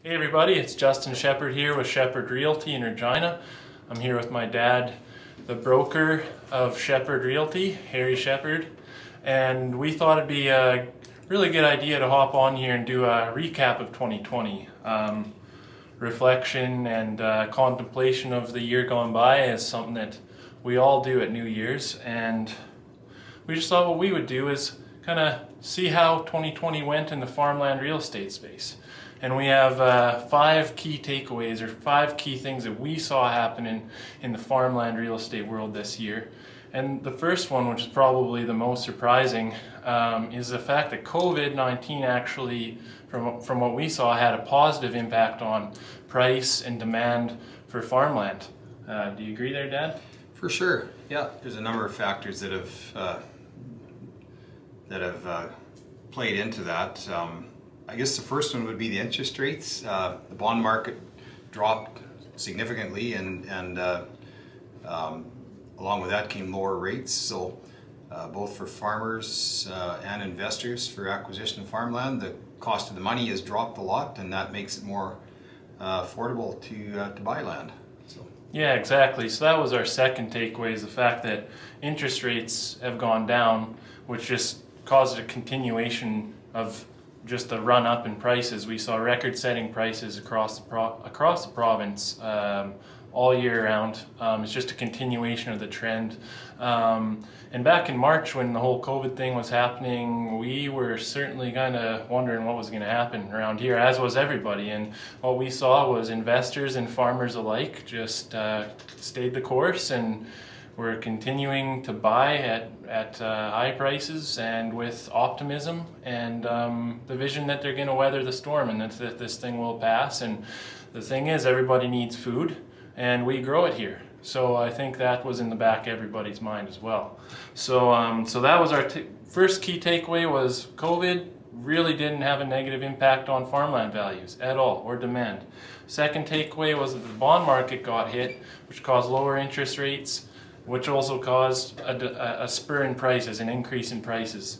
Hey everybody, it's Justin Shepard here with Shepard Realty in Regina. I'm here with my dad, the broker of Shepard Realty, Harry Shepard, and we thought it'd be a really good idea to hop on here and do a recap of 2020. Reflection and contemplation of the year gone by is something that we all do at New Year's, and we just thought what we would do is kind of see how 2020 went in the farmland real estate space. And we have 5 key takeaways or 5 key things that we saw happening in the farmland real estate world this year. And the first one, which is probably the most surprising, is the fact that COVID-19 actually, from what we saw, had a positive impact on price and demand for farmland. Do you agree there, Dad? For sure, yeah. There's a number of factors that have played into that. I guess the first one would be the interest rates. The bond market dropped significantly, and along with that came lower rates. So both for farmers and investors for acquisition of farmland, the cost of the money has dropped a lot, and that makes it more affordable to buy land. So. Yeah, exactly. So that was our second takeaway, is the fact that interest rates have gone down, which just caused a continuation of just the run up in prices. We saw record-setting prices across the province all year round. It's just a continuation of the trend. And back in March, when the whole COVID thing was happening, we were certainly kind of wondering what was going to happen around here, as was everybody. And what we saw was investors and farmers alike just stayed the course, and we're continuing to buy at high prices and with optimism and the vision that they're going to weather the storm and that this thing will pass. And the thing is, everybody needs food, and we grow it here. So I think that was in the back of everybody's mind as well. So so that was our first key takeaway, was COVID really didn't have a negative impact on farmland values at all, or demand. Second takeaway was that the bond market got hit, which caused lower interest rates, which also caused a spur in prices, an increase in prices.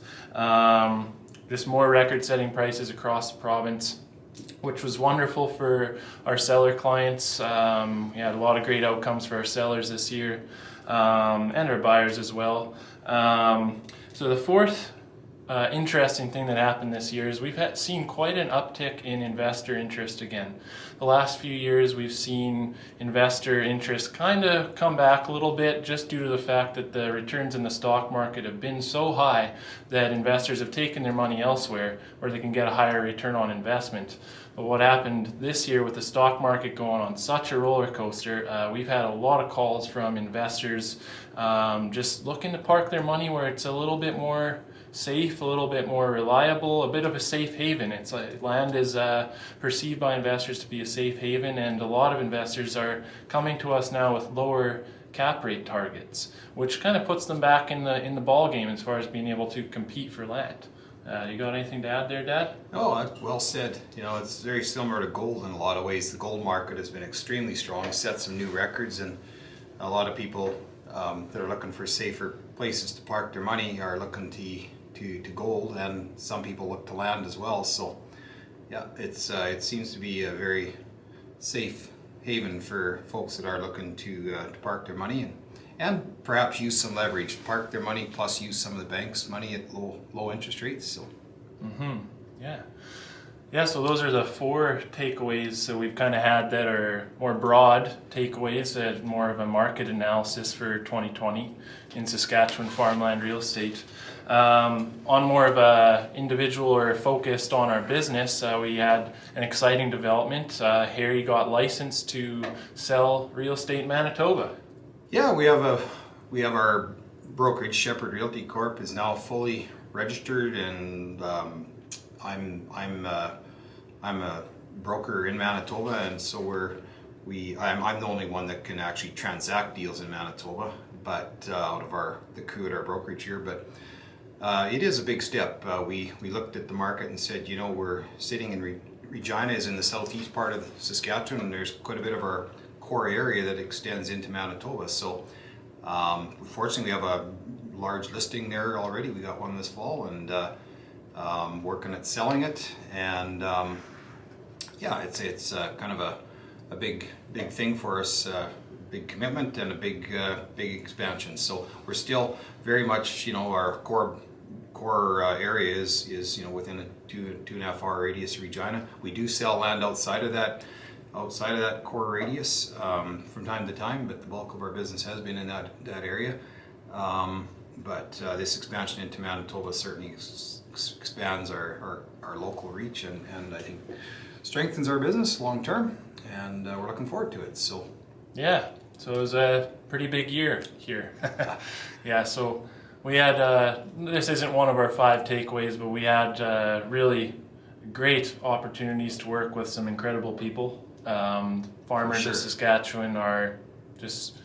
Just more record-setting prices across the province, which was wonderful for our seller clients. We had a lot of great outcomes for our sellers this year, and our buyers as well. So the fourth interesting thing that happened this year is we've seen quite an uptick in investor interest again. The last few years we've seen investor interest kind of come back a little bit, just due to the fact that the returns in the stock market have been so high that investors have taken their money elsewhere where they can get a higher return on investment. But what happened this year with the stock market going on such a roller coaster, we've had a lot of calls from investors just looking to park their money where it's a little bit more safe, a little bit more reliable, a bit of a safe haven. It's like land is perceived by investors to be a safe haven, and a lot of investors are coming to us now with lower cap rate targets, which kind of puts them back in the ball game as far as being able to compete for land. You got anything to add there, Dad? Oh, well said. You know, it's very similar to gold in a lot of ways. The gold market has been extremely strong, set some new records, and a lot of people that are looking for safer places to park their money are looking to gold, and some people look to land as well. So yeah, it seems to be a very safe haven for folks that are looking to park their money and perhaps use some leverage, park their money plus use some of the bank's money at low interest rates. So Yeah, so those are the 4 takeaways that we've kind of had that are more broad takeaways, that more of a market analysis for 2020 in Saskatchewan farmland real estate. On more of a individual or focused on our business, we had an exciting development. Harry got licensed to sell real estate in Manitoba. yeah, we have our brokerage, Shepard Realty Corp, is now fully registered, and I'm a broker in Manitoba, and so I'm the only one that can actually transact deals in Manitoba, but out of the crew at our brokerage here. But it is a big step. We looked at the market and said, you know, we're sitting in Regina is in the southeast part of Saskatchewan, and there's quite a bit of our core area that extends into Manitoba. So fortunately we have a large listing there already. We got one this fall, and working at selling it, and yeah, it's kind of a big thing for us, big commitment and a big expansion. So we're still very much, our core area is within a 2.5 hour radius of Regina. We do sell land outside of that core radius from time to time, but the bulk of our business has been in that area. But this expansion into Manitoba certainly expands our local reach, and I think strengthens our business long term, and we're looking forward to it. So yeah, so it was a pretty big year here. Yeah, so we had, this isn't one of our 5 takeaways, but we had really great opportunities to work with some incredible people. Farmers sure. in Saskatchewan are just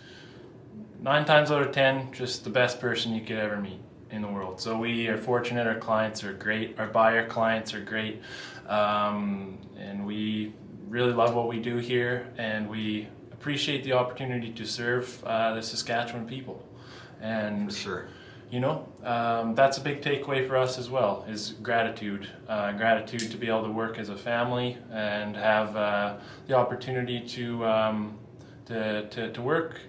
9 times out of 10 just the best person you could ever meet in the world. So we are fortunate, our clients are great, our buyer clients are great, and we really love what we do here, and we appreciate the opportunity to serve the Saskatchewan people. And for sure. That's a big takeaway for us as well, is gratitude. Gratitude to be able to work as a family and have the opportunity to work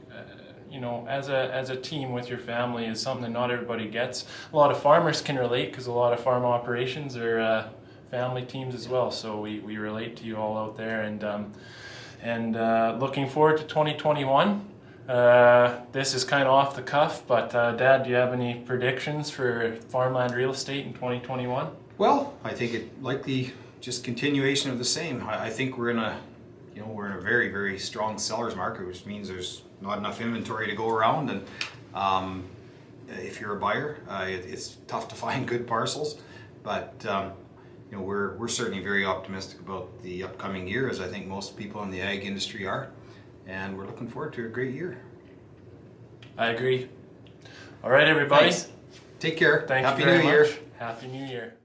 as a team with your family is something that not everybody gets. A lot of farmers can relate, because a lot of farm operations are family teams as well. So we relate to you all out there, and looking forward to 2021. This is kind of off the cuff, but Dad, do you have any predictions for farmland real estate in 2021? Well, I think it likely just continuation of the same. I think we're in a very, very strong seller's market, which means there's not enough inventory to go around, and if you're a buyer, it's tough to find good parcels. But we're certainly very optimistic about the upcoming year, as I think most people in the ag industry are. And we're looking forward to a great year. I agree. All right, everybody. Thanks. Take care. Thank Happy you very New Year. much. Happy New Year.